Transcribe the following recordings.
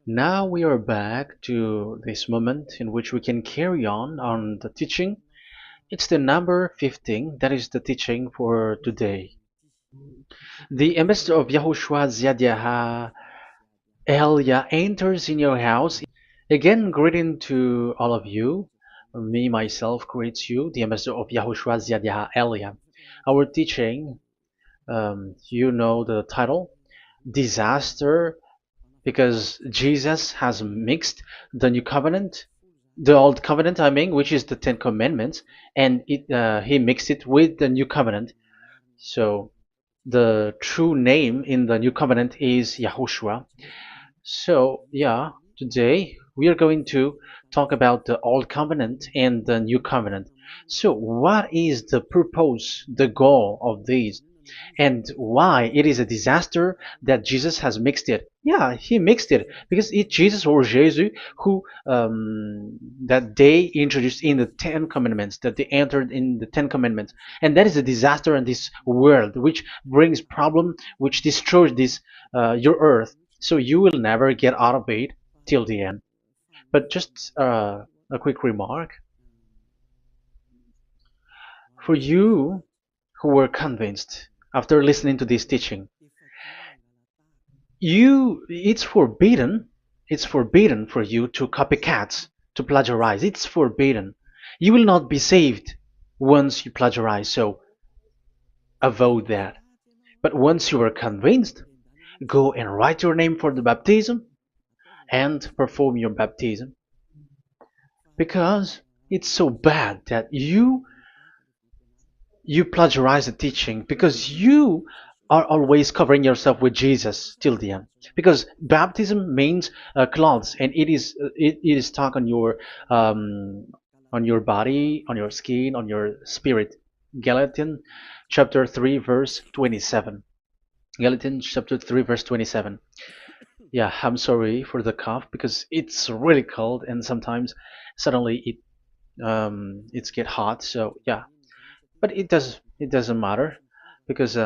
Now we are back to this moment in which we can carry on the teaching. It's the number 15, that is the teaching for today. The ambassador of Yahushua Ziadiaha Elia enters in your house. Again, greeting to all of you. Me, myself, greets you, the ambassador of Yahushua Ziadiaha Elia. Our teaching, you know the title, Disaster, because Jesus has mixed the new covenant, the old covenant, I mean, which is the Ten Commandments, and he mixed it with the new covenant. So the true name in the new covenant is Yahushua. So yeah, today we are going to talk about the old covenant and the new covenant. So what is the purpose, the goal of these? And why it is a disaster that Jesus has mixed it. Yeah, he mixed it because it's Jesus or Jesus who that they introduced in the Ten Commandments, that they entered in the Ten Commandments, and that is a disaster in this world, which brings problem, which destroys this your earth. So you will never get out of it till the end. But just a quick remark for you who were convinced after listening to this teaching. It's forbidden for you to copycat, to plagiarize. It's forbidden. You will not be saved once you plagiarize, so avoid that. But once you are convinced, go and write your name for the baptism and perform your baptism, because it's so bad that you plagiarize the teaching, because you are always covering yourself with Jesus till the end. Because baptism means clothes, and it is stuck on your body, on your skin, on your spirit. Galatians chapter 3 verse 27. Galatians chapter 3 verse 27. Yeah, I'm sorry for the cough because it's really cold and sometimes suddenly it's get hot. So yeah, but it doesn't matter because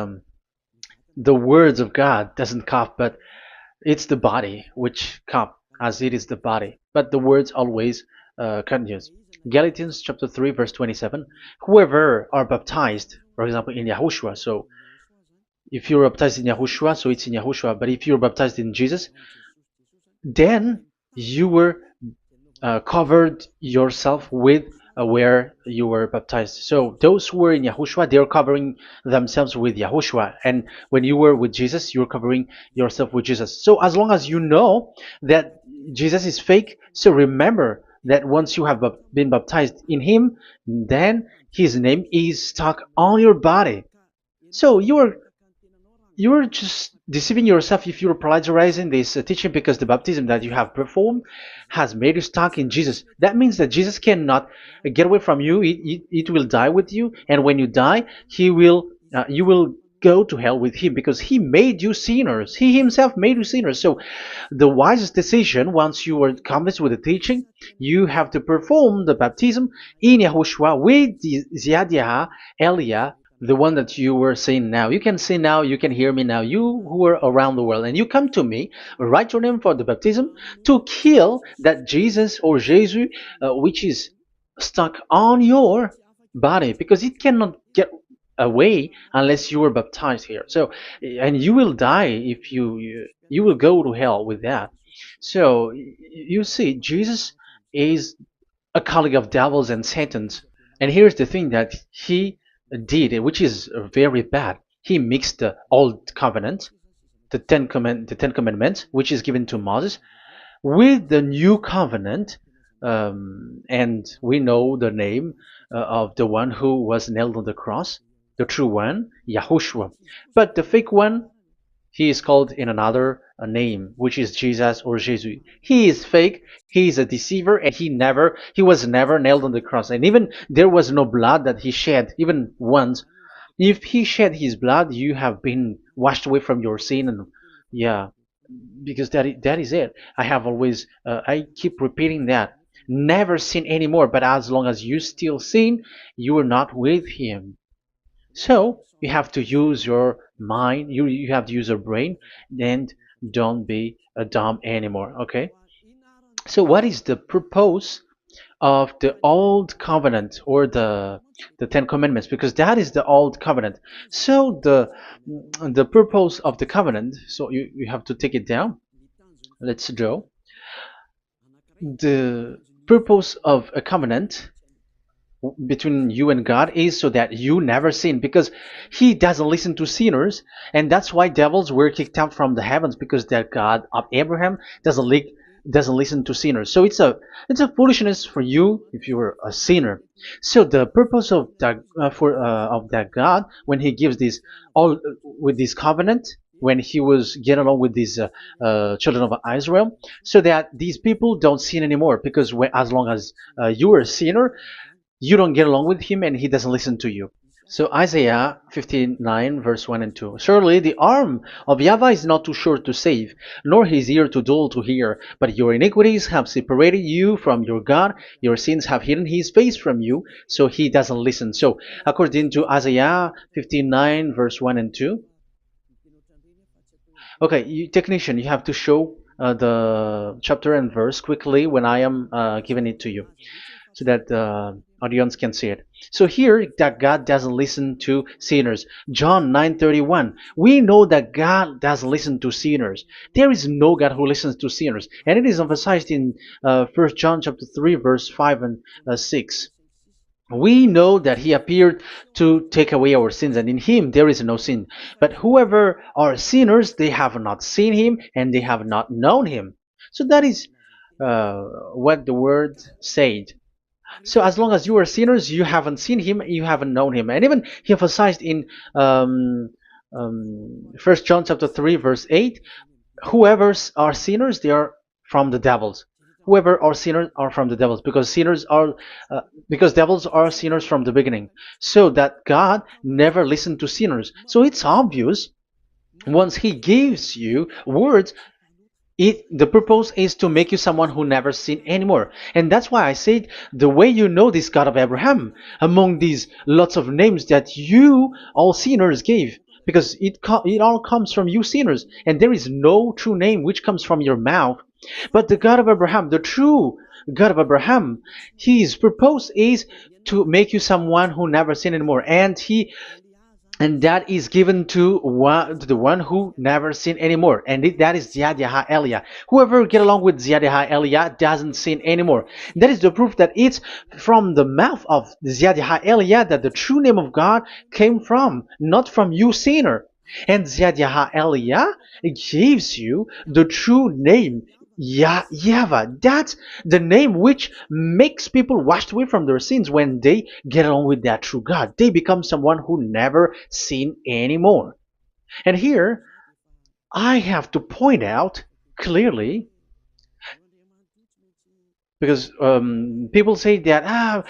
the words of God doesn't cough, but it's the body which cough, as it is the body. But the words always continues. Galatians chapter 3 verse 27. Whoever are baptized, for example, in Yahushua. So if you're baptized in Yahushua, so it's in Yahushua. But if you're baptized in Jesus, then you were covered yourself with where you were baptized. So those who were in Yahushua, they are covering themselves with Yahushua. And when you were with Jesus, you're covering yourself with Jesus. So as long as you know that Jesus is fake, so remember that once you have been baptized in him, then his name is stuck on your body. So you're just deceiving yourself if you're plagiarizing this teaching, because the baptism that you have performed has made you stuck in Jesus. That means that Jesus cannot get away from you. It will die with you, and when you die, you will go to hell with him, because he made you sinners. He himself made you sinners. So the wisest decision, once you are convinced with the teaching, you have to perform the baptism in Yahushua with the Ziadiah Elia, the one that you were saying now. You can say now, you can hear me now, you who are around the world, and you come to me, write your name for the baptism to kill that Jesus or Jesus, which is stuck on your body, because it cannot get away unless you are baptized here. So, and you will die if you will go to hell with that. So, you see, Jesus is a colleague of devils and Satans. And here's the thing that he did, which is very bad. He mixed the old covenant, the Ten Commandments, which is given to Moses, with the new covenant, and we know the name of the one who was nailed on the cross, the true one, Yahushua. But the fake one, he is called in another name, which is Jesus or Jesus. He is fake. He is a deceiver, and he was never nailed on the cross. And even there was no blood that he shed, even once. If he shed his blood, you have been washed away from your sin, and yeah, because that is it. I keep repeating that. Never sin anymore. But as long as you still sin, you are not with him. So you have to use your mind, you have to use your brain, and don't be dumb anymore. Okay, so what is the purpose of the old covenant or the Ten Commandments? Because that is the old covenant. So the purpose of the covenant, so you have to take it down. Let's draw. The purpose of a covenant between you and God is so that you never sin, because he doesn't listen to sinners, and that's why devils were kicked out from the heavens, because that God of Abraham doesn't listen to sinners. So it's a foolishness for you if you were a sinner. So the purpose of that God, when he gives this all with this covenant, when he was getting along with these children of Israel, so that these people don't sin anymore, because as long as you are a sinner, you don't get along with him and he doesn't listen to you. So Isaiah 59 verse 1 and 2. Surely the arm of YAHVAH is not too short to save, nor his ear too dull to hear. But your iniquities have separated you from your God. Your sins have hidden his face from you, so he doesn't listen. So according to Isaiah 59 verse 1 and 2. Okay, technician, you have to show the chapter and verse quickly when I am giving it to you, so that the audience can see it. So here, that God doesn't listen to sinners. John 9:31. We know that God doesn't listen to sinners. There is no God who listens to sinners, and it is emphasized in 1 John chapter 3, verse 5 and 6. We know that he appeared to take away our sins, and in him there is no sin. But whoever are sinners, they have not seen him, and they have not known him. So that is what the word said. So as long as you are sinners, you haven't seen him, you haven't known him. And even he emphasized in 1 John chapter 3 verse 8, whoever are sinners, they are from the devils. Whoever are sinners are from the devils, because because devils are sinners from the beginning. So that God never listened to sinners. So it's obvious, once he gives you words, the purpose is to make you someone who never sin anymore. And that's why I said, the way you know this God of Abraham among these lots of names that you all sinners gave, because it all comes from you sinners, and there is no true name which comes from your mouth. But the God of Abraham, the true God of Abraham, his purpose is to make you someone who never sin anymore, and that is given to the one who never sin anymore, and that is YAHVAH Elia. Whoever get along with YAHVAH Elia doesn't sin anymore. That is the proof that it's from the mouth of YAHVAH Elia that the true name of God came from, not from you sinner. And YAHVAH Elia gives you the true name, YAHVAH. That's the name which makes people washed away from their sins. When they get along with that true God, they become someone who never sin anymore. And here, I have to point out clearly, because people say that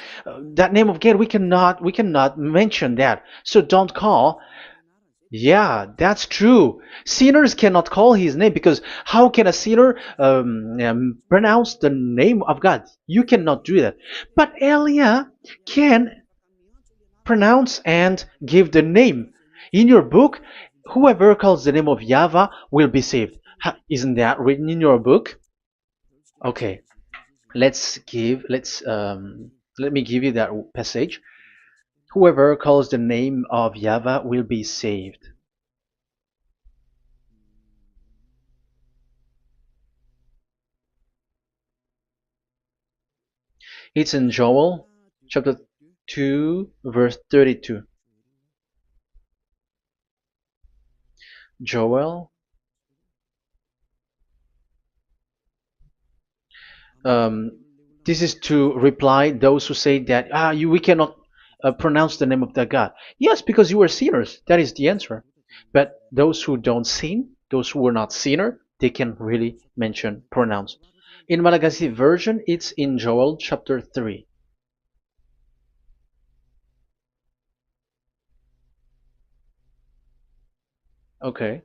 that name of God, we cannot mention that, so don't call. Yeah, that's true. Sinners cannot call his name, because how can a sinner pronounce the name of God? You cannot do that. But Elia can pronounce and give the name. In your book, whoever calls the name of YAHVAH will be saved. Isn't that written in your book? Okay, let me give you that passage. Whoever calls the name of YAHVAH will be saved. It's in Joel chapter 2 verse 32. Joel, um, this is to reply those who say that we cannot pronounce the name of that God. Yes, because you are sinners. That is the answer. But those who don't sin, those who are not sinner, they can really pronounce. In Malagasy version, it's in Joel chapter 3. Okay.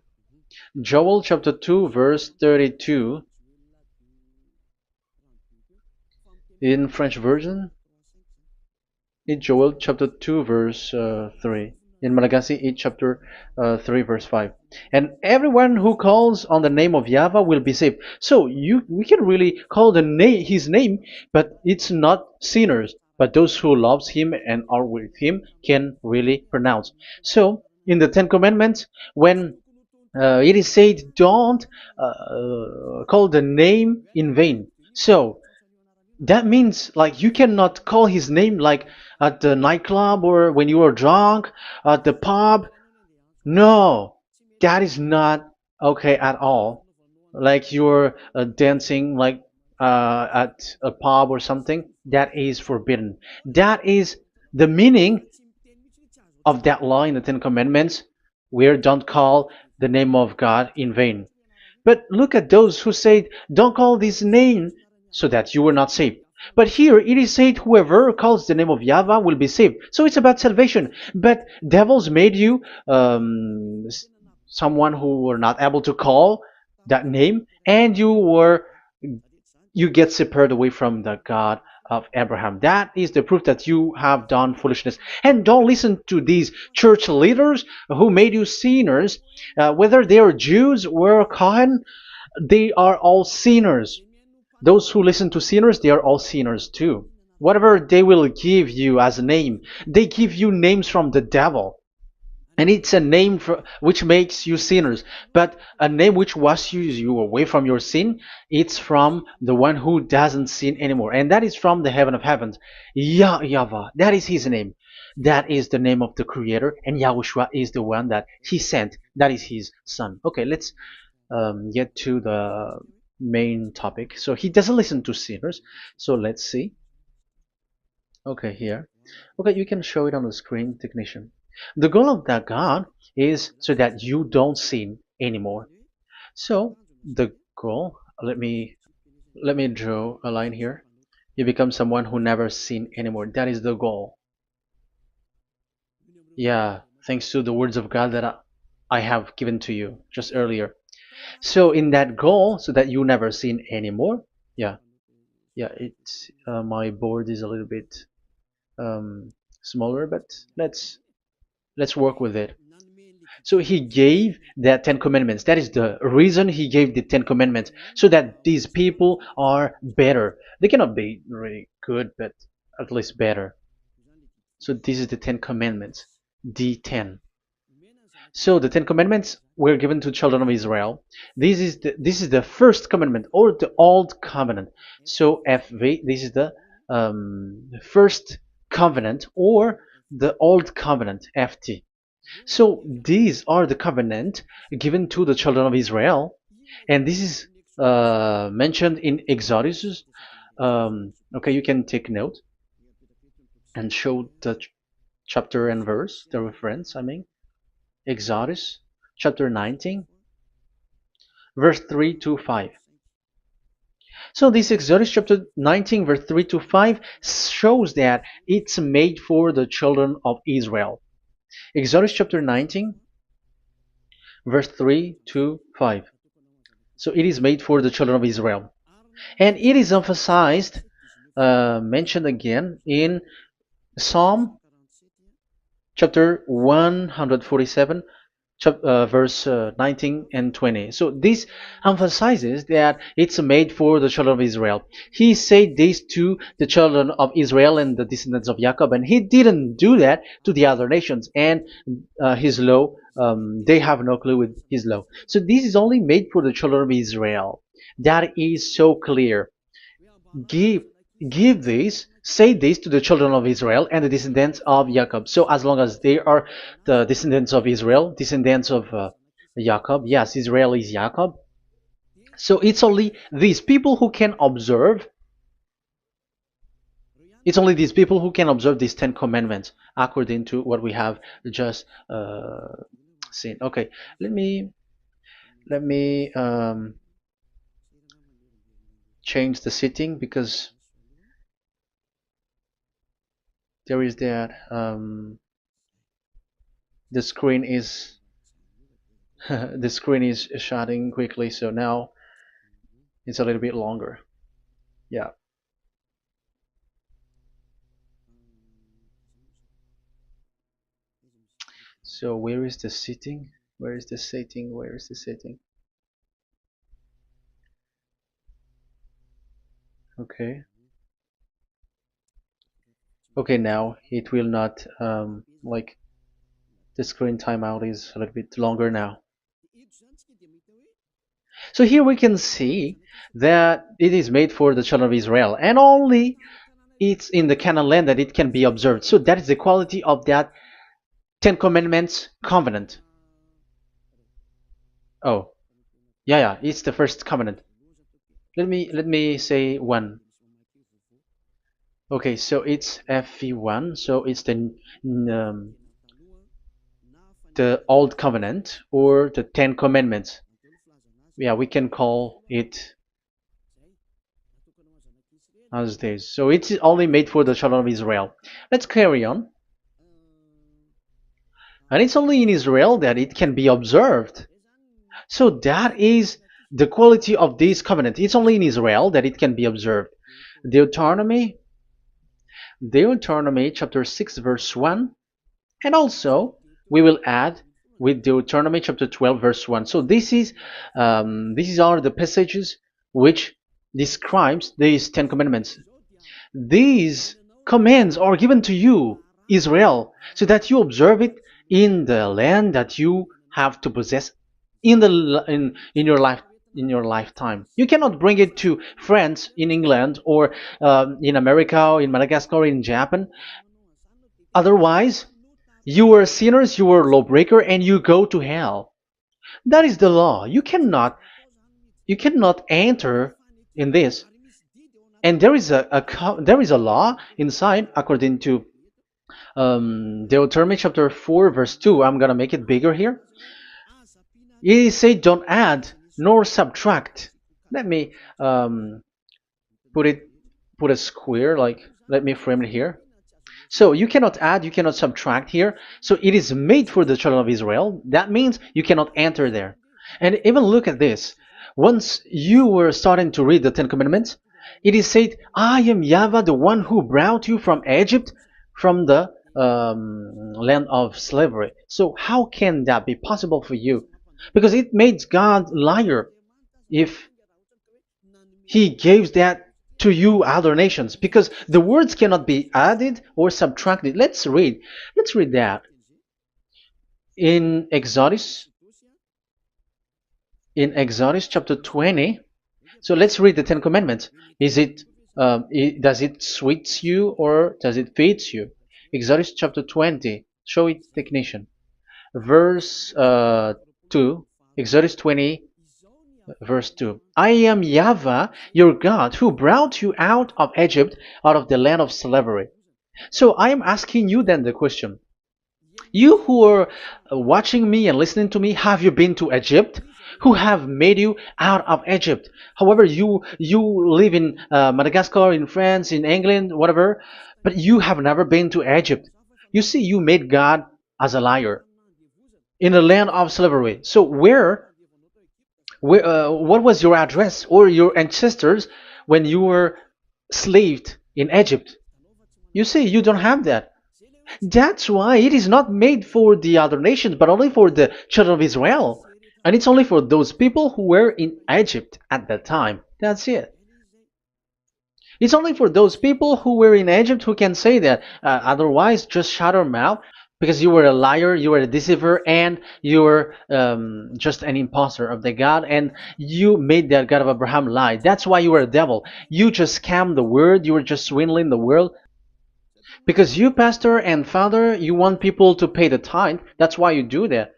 Joel chapter 2 verse 32. In French version, in Joel chapter 2 verse 3. In Malagasy 8 chapter 3 verse 5. And everyone who calls on the name of Yahweh will be saved. So we can really call his name, but it's not sinners, but those who loves him and are with him can really pronounce. So in the Ten Commandments, when it is said, don't call the name in vain. So that means like you cannot call his name like at the nightclub or when you are drunk at the pub. No, that is not okay at all. Like you're dancing like at a pub or something, that is forbidden. That is the meaning of that law in the Ten Commandments, where don't call the name of God in vain. But look at those who say, don't call this name so that you will not saved. But here it is said, whoever calls the name of Yahweh will be saved. So it's about salvation. But devils made you someone who were not able to call that name, and you get separated away from the God of Abraham. That is the proof that you have done foolishness. And don't listen to these church leaders who made you sinners, whether they are Jews or Kohen, they are all sinners. Those who listen to sinners, they are all sinners too. Whatever they will give you as a name, they give you names from the devil. And it's a name which makes you sinners, but a name which washes you away from your sin, it's from the one who doesn't sin anymore, and that is from the heaven of heavens. Yahvah, that is his name. That is the name of the creator, and Yahushua is the one that he sent. That is his son. Okay, let's get to the main topic. So he doesn't listen to sinners. So let's see. Okay, here. Okay, you can show it on the screen, technician. The goal of that God is so that you don't sin anymore. So the goal, let me draw a line here. You become someone who never sin anymore. That is the goal. Yeah, thanks to the words of God that I have given to you just earlier. So in that goal, so that you never sin anymore. Yeah, yeah. It's my board is a little bit smaller, but let's work with it. So he gave the Ten Commandments. That is the reason he gave the Ten Commandments, so that these people are better. They cannot be really good, but at least better. So this is the Ten Commandments, D10. So the Ten Commandments were given to children of Israel. This is the first commandment or the old covenant. So FV, this is the first covenant or the old covenant, FT. So these are the covenant given to the children of Israel, and this is mentioned in Exodus. Okay, you can take note and show the chapter and verse, the reference. I mean, Exodus chapter 19, verse 3 to 5. So this Exodus chapter 19, verse 3 to 5 shows that it's made for the children of Israel. Exodus chapter 19, verse 3 to 5. So it is made for the children of Israel. And it is emphasized, mentioned again in Psalm chapter 147, verse 19 and 20. So this emphasizes that it's made for the children of Israel. He said this to the children of Israel and the descendants of Jacob, and he didn't do that to the other nations. And his law, they have no clue with his law. So this is only made for the children of Israel. That is so clear. Give give this, say this to the children of Israel and the descendants of Jacob. So as long as they are the descendants of Israel, descendants of Jacob, yes, Israel is Jacob. So it's only these people who can observe. It's only these people who can observe these Ten Commandments according to what we have just seen. Okay, let me change the setting because there is that the screen is the screen is shutting quickly, so now it's a little bit longer. Yeah. So where is the sitting? Where is the sitting? Where is the sitting? Okay. Okay, now it will not like the screen timeout is a little bit longer now. So here we can see that it is made for the children of Israel, and only it's in the Canaan land that it can be observed. So that is the quality of that Ten Commandments covenant. Oh, yeah, it's the first covenant. Let me say one. Okay, so it's FV1, so it's the old covenant or the Ten Commandments. Yeah, we can call it as this. So it's only made for the children of Israel. Let's carry on. And it's only in Israel that it can be observed. So that is the quality of this covenant. It's only in Israel that it can be observed. Deuteronomy, Deuteronomy chapter 6 verse 1, and also we will add with Deuteronomy chapter 12 verse 1. So these are the passages which describes these 10 commandments. These commands are given to you, Israel, so that you observe it in the land that you have to possess in your lifetime. You cannot bring it to France, in England, or in America, or in Madagascar, or in Japan. Otherwise, you are sinners, you are lawbreaker, and you go to hell. That is the law. You cannot enter in this. And there is a law inside according to Deuteronomy chapter 4 verse 2. I'm gonna make it bigger here. It says don't add nor subtract. Let me put a square, like let me frame it here. So you cannot add, you cannot subtract here. So it is made for the children of Israel. That means you cannot enter there. And even look at this. Once you were starting to read the Ten Commandments, it is said, I am YAHVAH, the one who brought you from Egypt, from the land of slavery. So how can that be possible for you? Because it makes God liar if he gives that to you other nations, because the words cannot be added or subtracted. Let's read that in Exodus chapter 20. So let's read the Ten Commandments. Does it sweets you or does it feeds you? Exodus chapter 20. Show it, technician. Verse 2. Exodus 20 verse 2. I am YAHVAH, your God, who brought you out of Egypt, out of the land of slavery. So I am asking you then the question. You who are watching me and listening to me, have you been to Egypt? Who have made you out of Egypt? However, you live in Madagascar, in France, in England, whatever, but you have never been to Egypt. You see, you made God as a liar in a land of slavery. So what was your address or your ancestors when you were slaved in Egypt? You see, you don't have that. That's why it is not made for the other nations, but only for the children of Israel. And it's only for those people who were in Egypt at that time. That's it. It's only for those people who were in Egypt who can say that. Otherwise, just shut your mouth, because you were a liar, you were a deceiver, and you were just an imposter of the God, and you made that God of Abraham lie. That's why you were a devil. You just scammed the word, you were just swindling the world. Because you, pastor and father, you want people to pay the tithe. That's why you do that.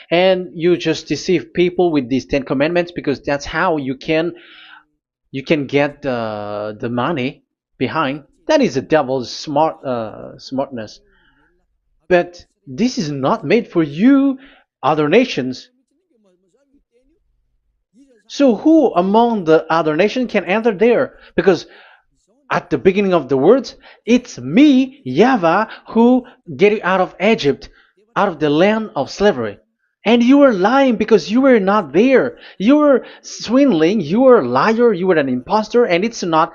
And you just deceive people with these 10 commandments, because that's how you can get the money behind. That is the devil's smartness. But this is not made for you, other nations. So who among the other nations can enter there? Because at the beginning of the words, it's me, YAHVAH, who get you out of Egypt, out of the land of slavery. And you were lying because you were not there. You were swindling. You were a liar. You were an impostor. And it's not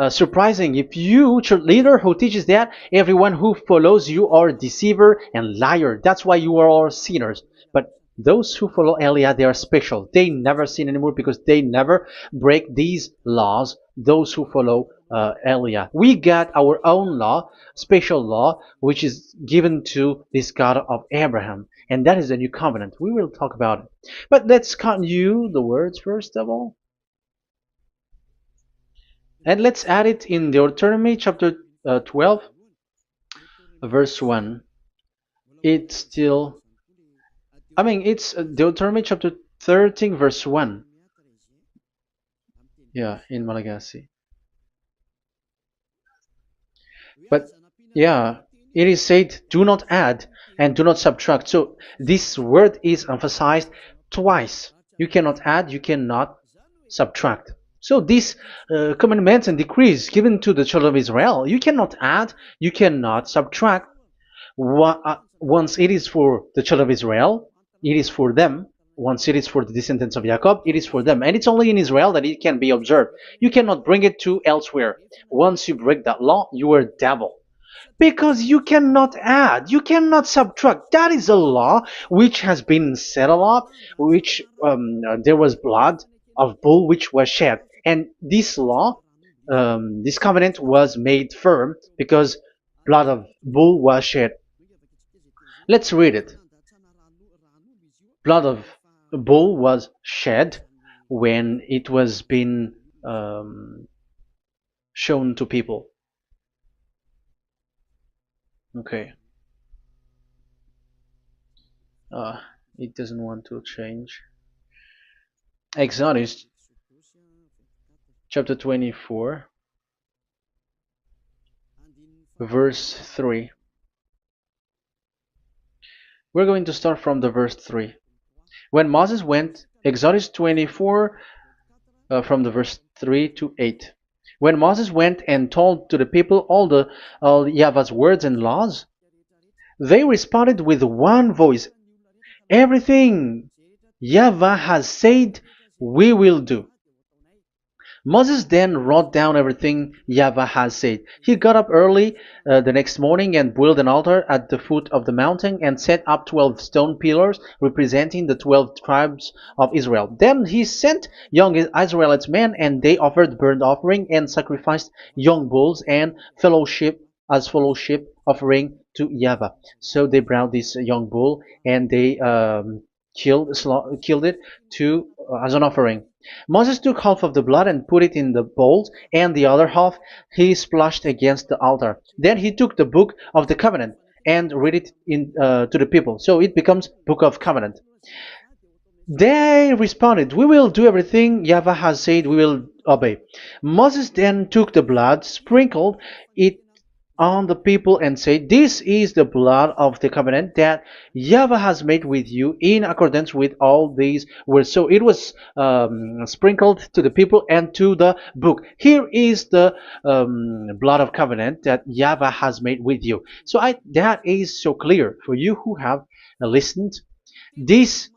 surprising if you, church leader who teaches that, everyone who follows you are a deceiver and liar. That's why you are all sinners. But those who follow Elia, they are special. They never sin anymore because they never break these laws. Those who follow Elia. We got our own law, special law, which is given to this God of Abraham. And that is the new covenant. We will talk about it. But let's continue the words first of all. And let's add it in Deuteronomy chapter 12, verse 1. It's still, it's Deuteronomy chapter 13, verse 1. Yeah, in Malagasy. But yeah, it is said, do not add and do not subtract. So this word is emphasized twice. You cannot add, you cannot subtract. So these commandments and decrees given to the children of Israel, you cannot add, you cannot subtract. Once it is for the children of Israel, it is for them. Once it is for the descendants of Jacob, it is for them. And it's only in Israel that it can be observed. You cannot bring it to elsewhere. Once you break that law, you are devil. Because you cannot add, you cannot subtract. That is a law which has been settled up, which there was blood of bull which was shed. And this law, this covenant was made firm because blood of bull was shed. Let's read it. Blood of bull was shed when it was been shown to people. Okay. It doesn't want to change. Exodus chapter 24, verse 3. We're going to start from the verse 3. When Moses went, Exodus 24, from the verse 3 to 8. When Moses went and told to the people all YAHVAH's words and laws, they responded with one voice, everything YAHVAH has said, we will do. Moses then wrote down everything YAHVAH has said. He got up early the next morning and built an altar at the foot of the mountain and set up 12 stone pillars representing the 12 tribes of Israel. Then he sent young Israelite men, and they offered burnt offering and sacrificed young bulls and fellowship offering to YAHVAH. So they brought this young bull and they killed it as an offering. Moses took half of the blood and put it in the bowls, and the other half he splashed against the altar. Then he took the book of the covenant and read it to the people. So it becomes book of covenant. They responded, we will do everything YAHVAH has said, we will obey. Moses then took the blood, sprinkled it on the people, and said, this is the blood of the covenant that YAHVAH has made with you in accordance with all these words. So it was sprinkled to the people and to the book. Here is the blood of covenant that YAHVAH has made with you. So that is so clear for you who have listened. This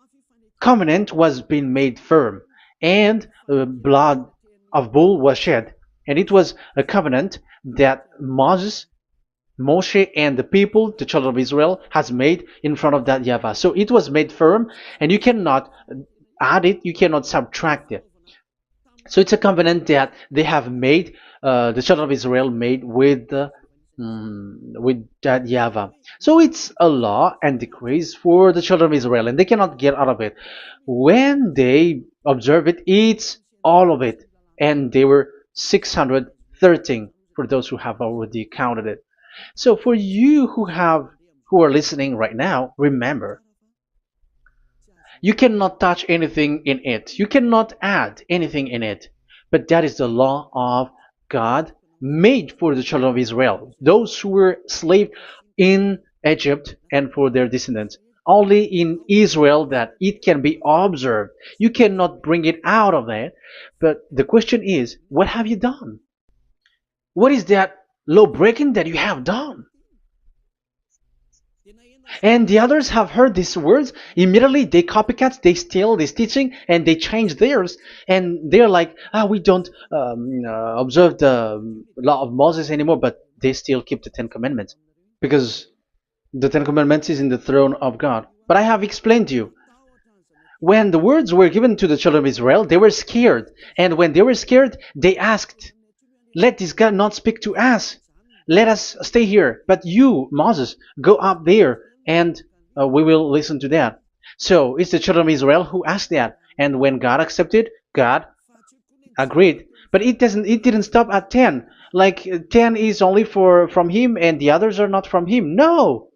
covenant was being made firm, and blood of bull was shed, and it was a covenant that Moshe and the people, the children of Israel, has made in front of that YAHVAH. So it was made firm, and you cannot add it, you cannot subtract it. So it's a covenant that they have made, the children of Israel made with that YAHVAH. So it's a law and decrees for the children of Israel, and they cannot get out of it. When they observe it, it's all of it, and they were 613 for those who have already counted it. So for you who are listening right now, remember, you cannot touch anything in it. You cannot add anything in it. But that is the law of God made for the children of Israel, those who were slaves in Egypt and for their descendants. Only in Israel that it can be observed. You cannot bring it out of it. But the question is, what have you done? What is that law breaking that you have done? And the others have heard these words. Immediately, they copycats, they steal this teaching, and they change theirs. And they're like, we don't observe the law of Moses anymore, but they still keep the Ten Commandments because the Ten Commandments is in the throne of God. But I have explained to you, when the words were given to the children of Israel, they were scared. And when they were scared, they asked, let this God not speak to us. Let us stay here. But you, Moses, go up there and we will listen to that. So it's the children of Israel who asked that. And when God accepted, God agreed. But it didn't stop at 10. Like 10 is only from him and the others are not from him. No.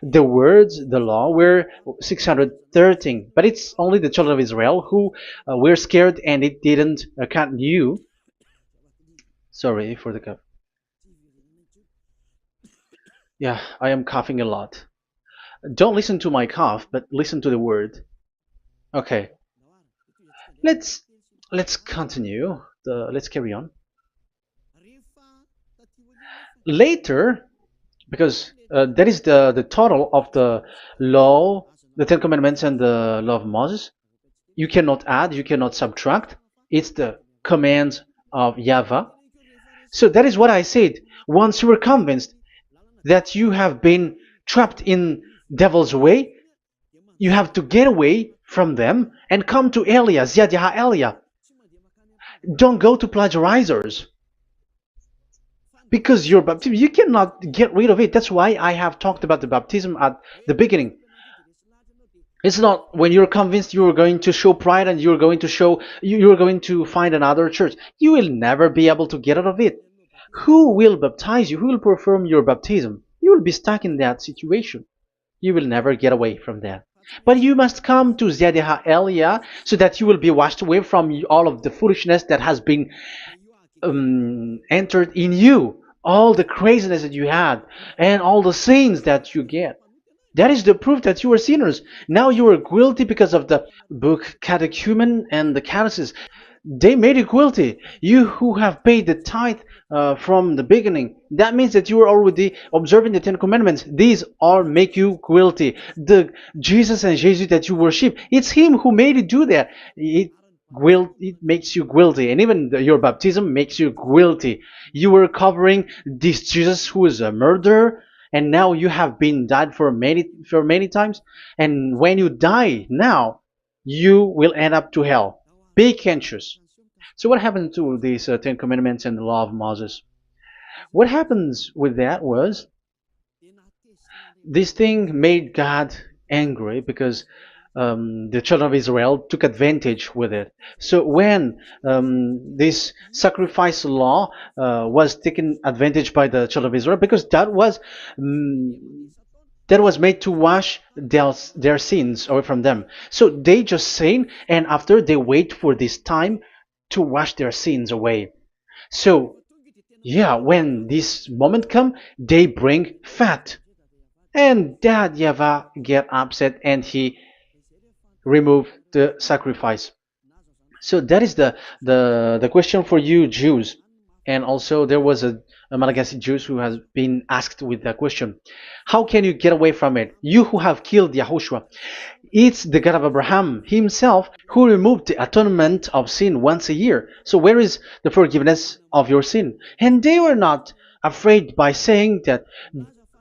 The words, the law were 613. But it's only the children of Israel who were scared and it didn't continue. Sorry for the cup. Yeah, I am coughing a lot. Don't listen to my cough, but listen to the word. Okay, let's let's continue. Let's carry on. Later, because that is the total of the law, the Ten Commandments, and the law of Moses. You cannot add, you cannot subtract. It's the commands of YAHVAH. So that is what I said. Once you are convinced that you have been trapped in devil's way, you have to get away from them and come to Elia, Ziadiha Elia. Don't go to plagiarizers because your baptism, you cannot get rid of it. That's why I have talked about the baptism at the beginning. It's not when you're convinced you're going to show pride and you're going to show you're going to find another church. You will never be able to get out of it. Who will baptize you? Who will perform your baptism? You will be stuck in that situation. You will never get away from that. But you must come to Ziadiha Elia so that you will be washed away from all of the foolishness that has been entered in you, all the craziness that you had, and all the sins that you get. That is the proof that you are sinners. Now you are guilty because of the book Catechumen and the Catechism. They made you guilty. You who have paid the tithe from the beginning. That means that you are already observing the Ten Commandments. These all make you guilty. The Jesus and Jesus that you worship, it's Him who made you do that. It makes you guilty, and even your baptism makes you guilty. You were covering this Jesus who is a murderer, and now you have been died for many times. And when you die now, you will end up to hell. Be conscious. So what happened to these Ten Commandments and the law of Moses? What happens with that was this thing made God angry because the children of Israel took advantage with it. So when this sacrifice law was taken advantage by the children of Israel, because that was made to wash their sins away from them. So they just sin, and after they wait for this time to wash their sins away. So yeah, when this moment come, they bring fat, and that Yahweh get upset and he remove the sacrifice. So that is the question for you Jews. And also there was a Malagasy Jews who has been asked with that question. How can you get away from it? You who have killed YAHOSHUAH. It's the God of Abraham himself who removed the atonement of sin once a year. So where is the forgiveness of your sin? And they were not afraid by saying that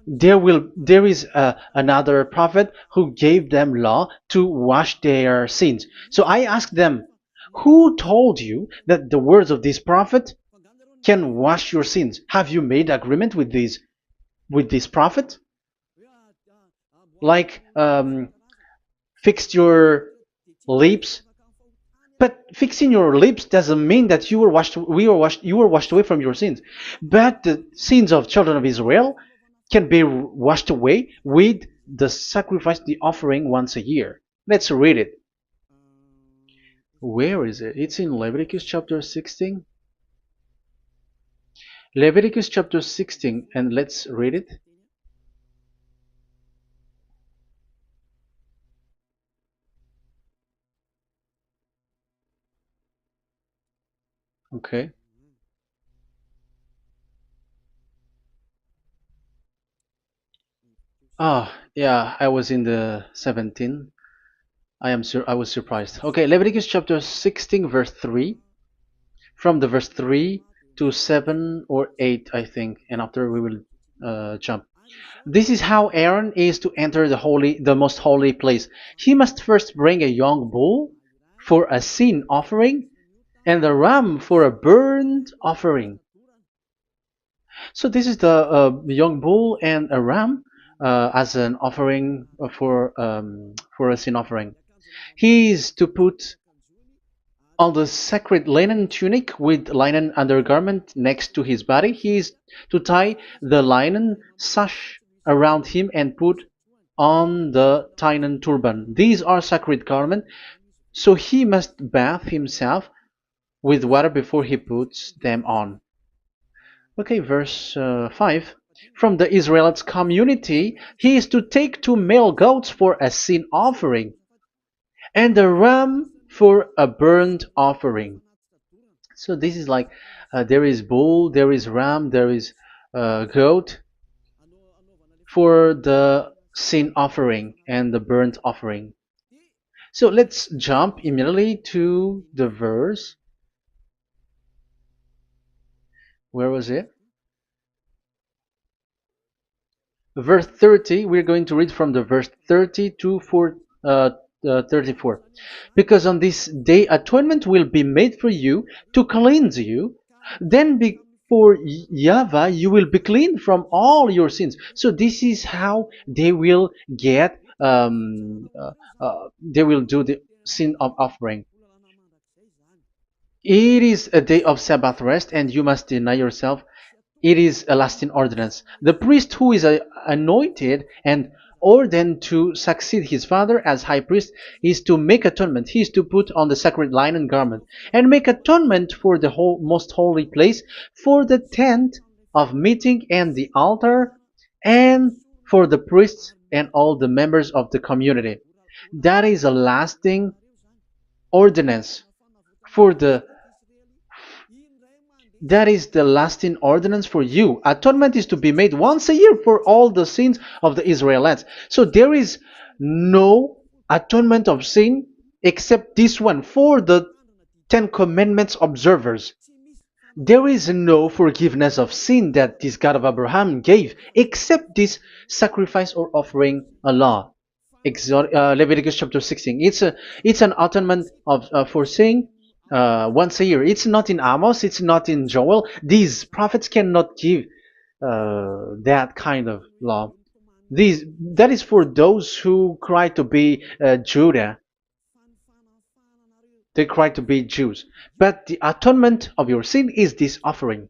there is another prophet who gave them law to wash their sins. So I asked them, who told you that the words of this prophet can wash your sins? Have you made agreement with this prophet? Like fixed your lips, but fixing your lips doesn't mean that you were washed away from your sins. But the sins of children of Israel can be washed away with the sacrifice, the offering once a year. Let's read it. Where is it? It's in Leviticus chapter 16. Leviticus chapter 16, and let's read it. Okay. Ah, yeah, I was in the 17. I was surprised. Okay, Leviticus chapter 16 verse 3, from the verse 3 to 7 or 8, I think, and after we will jump. This is how Aaron is to enter the most holy place. He must first bring a young bull for a sin offering and a ram for a burnt offering. So this is the young bull and a ram as an offering for a sin offering. He is to put on the sacred linen tunic with linen undergarment next to his body. He is to tie the linen sash around him and put on the linen turban. These are sacred garments, so he must bath himself with water before he puts them on. Okay, verse 5. From the Israelites community, he is to take two male goats for a sin offering and a ram for a burnt offering. So this is like there is bull, there is ram, there is goat for the sin offering and the burnt offering. So let's jump immediately to the verse. Where was it? Verse 30. We're going to read from the verse 30 to 34. Because on this day atonement will be made for you to cleanse you. Then before YAHVAH you will be clean from all your sins. So this is how they will get. They will do the sin of offering. It is a day of Sabbath rest, and you must deny yourself. It is a lasting ordinance. The priest who is anointed and ordained to succeed his father as high priest is to make atonement. He is to put on the sacred linen garment and make atonement for the most holy place, for the tent of meeting and the altar, and for the priests and all the members of the community. That is a lasting ordinance for the that is the lasting ordinance for you. Atonement is to be made once a year for all the sins of the Israelites. So there is no atonement of sin except this one for the Ten Commandments observers. There is no forgiveness of sin that this God of Abraham gave except this sacrifice or offering a law. Leviticus chapter 16. It's an atonement of for sin once a year. It's not in Amos. It's not in Joel. These prophets cannot give that kind of law. That is for those who cry to be Judah. They cry to be Jews. But the atonement of your sin is this offering.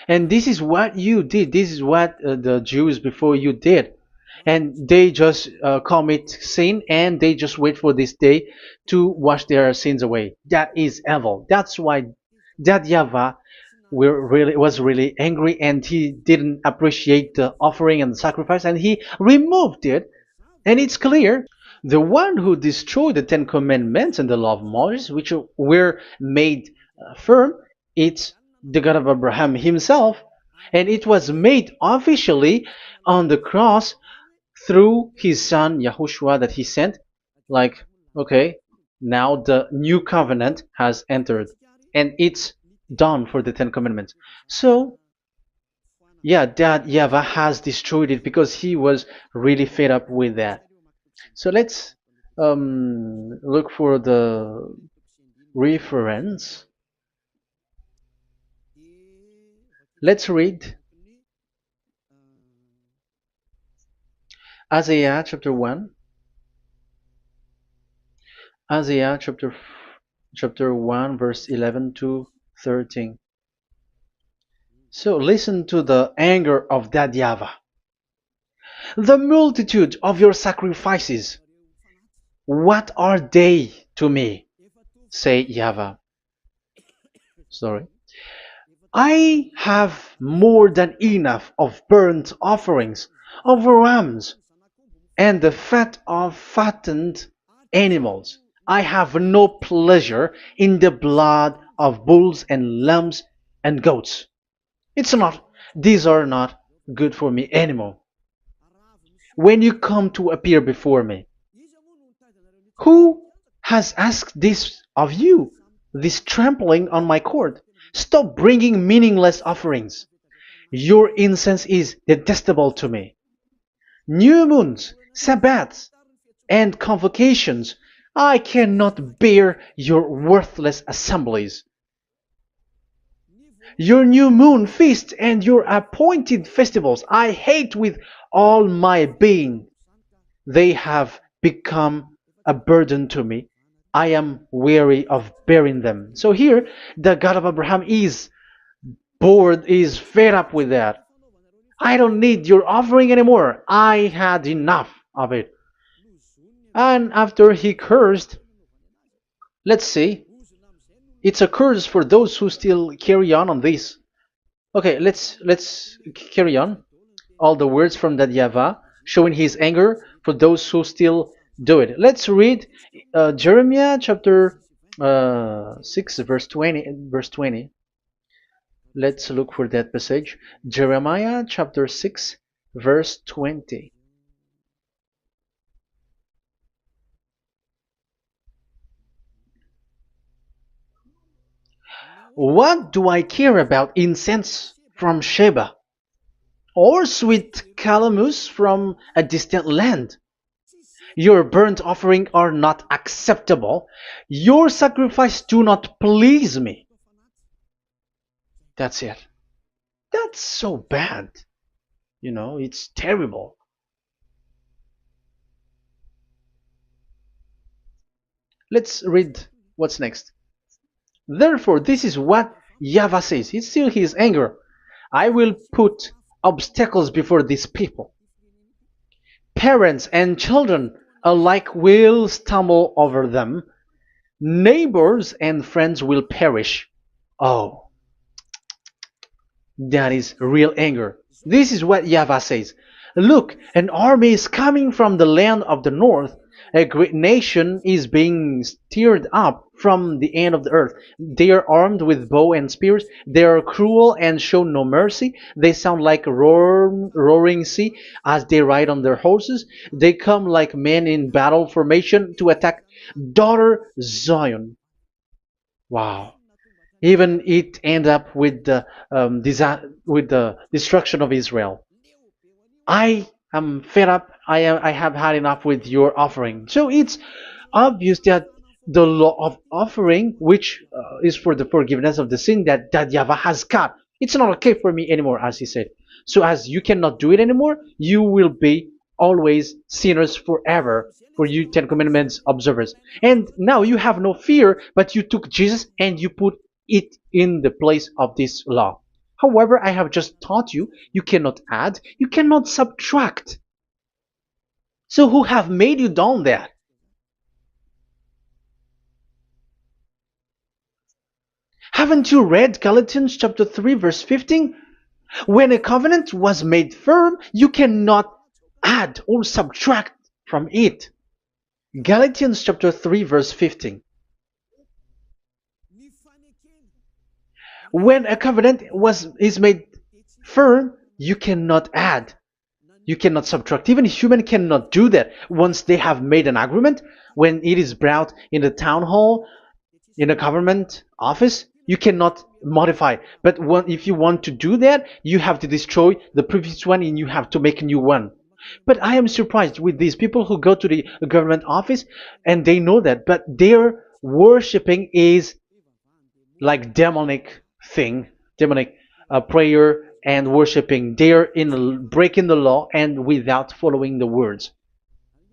And this is what you did. This is what the Jews before you did. And they just commit sin and they just wait for this day to wash their sins away. That is evil. That's why that YAHVAH was really angry and he didn't appreciate the offering and the sacrifice and he removed it. And it's clear the one who destroyed the Ten Commandments and the law of Moses, which were made firm, it's the God of Abraham himself. And it was made officially on the cross through his son YAHOSHUAH that he sent. Like, okay, now the new covenant has entered and it's done for the Ten Commandments. So, yeah, that YAHVAH has destroyed it because he was really fed up with that. So let's look for the reference. Let's read Isaiah chapter 1. Isaiah chapter 1 verse 11 to 13. So listen to the anger of that YAHVAH. The multitude of your sacrifices, what are they to me? Say YAHVAH. Sorry. I have more than enough of burnt offerings, of rams, and the fat of fattened animals. I have no pleasure in the blood of bulls and lambs and goats. These are not good for me anymore. When you come to appear before me, who has asked this of you? This trampling on my court. Stop bringing meaningless offerings. Your incense is detestable to me. New moons, Sabbaths, and convocations. I cannot bear your worthless assemblies. Your new moon feast and your appointed festivals I hate with all my being. They have become a burden to me. I am weary of bearing them. So here, the God of Abraham is bored, is fed up with that. I don't need your offering anymore. I had enough of it. And after he cursed, let's see, it's a curse for those who still carry on this. Okay, let's carry on. All the words from that YAHVAH showing his anger for those who still do it. Let's read Jeremiah chapter 6 verse 20 verse 20. Let's look for that passage. Jeremiah chapter 6 verse 20. What do I care about incense from Sheba or sweet calamus from a distant land? Your burnt offering are not acceptable. Your sacrifice do not please me. That's it. That's so bad. It's terrible. Let's read what's next. Therefore, this is what YAHVAH says. It's still his anger. I will put obstacles before these people. Parents and children alike will stumble over them. Neighbors and friends will perish. Oh, that is real anger. This is what YAHVAH says. Look, an army is coming from the land of the north. A great nation is being stirred up from the end of the earth. They are armed with bow and spears. They are cruel and show no mercy. They sound like a roaring sea as they ride on their horses. They come like men in battle formation to attack daughter Zion. Wow. Even it end up with with the destruction of Israel. I am fed up. I have had enough with your offering. So it's obvious that the law of offering, which is for the forgiveness of the sin that YAHVAH has got, it's not okay for me anymore, as he said. So as you cannot do it anymore, you will be always sinners forever for you Ten Commandments observers. And now you have no fear, but you took Jesus and you put it in the place of this law. However, I have just taught you, you cannot add, you cannot subtract. So who have made you done that? Haven't you read Galatians chapter 3 verse 15? When a covenant was made firm, you cannot add or subtract from it. Galatians chapter 3 verse 15. When a covenant is made firm, you cannot add. You cannot subtract. Even human cannot do that. Once they have made an agreement, when it is brought in the town hall, in a government office, you cannot modify. But if you want to do that, you have to destroy the previous one and you have to make a new one. But I am surprised with these people who go to the government office and they know that, but their worshipping is like demonic thing, demonic prayer and worshipping. They're in breaking the law and without following the words.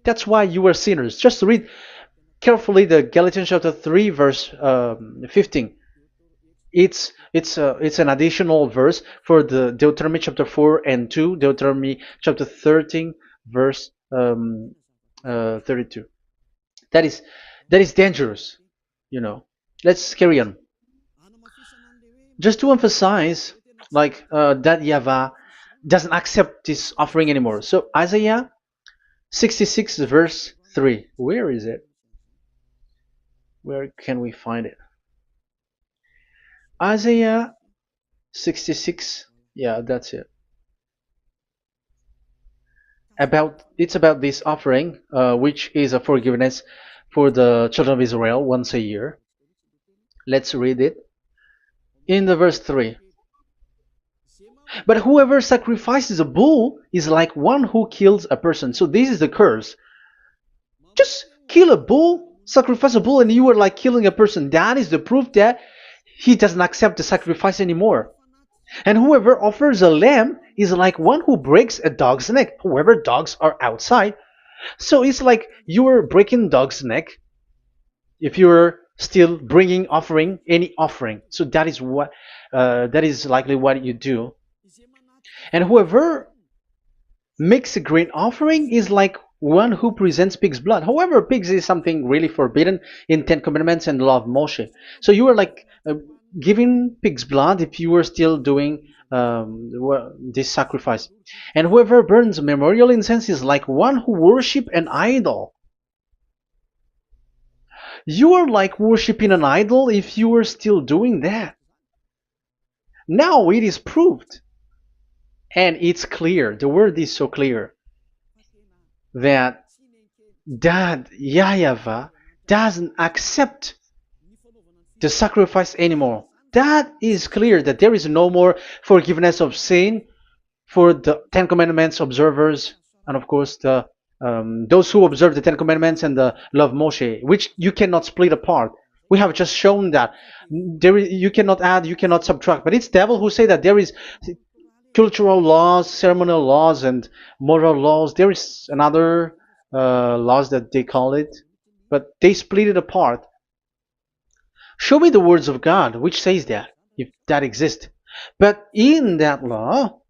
That's why you are sinners. Just read carefully the Galatians chapter 3 verse 15. It's an additional verse for the Deuteronomy chapter 4 and 2, Deuteronomy chapter 13 verse 32. That is dangerous, you know. Let's carry on. Just to emphasize, like that YAHVAH doesn't accept this offering anymore. So Isaiah 66 verse 3. Where is it? Where can we find it? Isaiah 66. Yeah, that's it. It's about this offering, which is a forgiveness for the children of Israel once a year. Let's read it in the verse 3. But whoever sacrifices a bull is like one who kills a person. So this is the curse. Just kill a bull, sacrifice a bull, and you are like killing a person. That is the proof that he doesn't accept the sacrifice anymore. And whoever offers a lamb is like one who breaks a dog's neck. Whoever dogs are outside. So it's like you are breaking dog's neck if you're still bringing offering any offering. So that is likely what you do. And whoever makes a grain offering is like one who presents pig's blood. However, pigs is something really forbidden in Ten Commandments and the law of Moshe. So you are like giving pig's blood if you are still doing this sacrifice. And whoever burns memorial incense is like one who worship an idol. You are like worshiping an idol if you are still doing that. Now it is proved. And it's clear, the word is so clear, that YAHVAH doesn't accept the sacrifice anymore. That is clear that there is no more forgiveness of sin for the Ten Commandments observers, and of course those who observe the Ten Commandments and the law of Moshe, which you cannot split apart. We have just shown that you cannot add, you cannot subtract. But it's devil who say that there is cultural laws, ceremonial laws, and moral laws. There is another laws that they call it, but they split it apart. Show me the words of God which says that, if that exists. But in that law,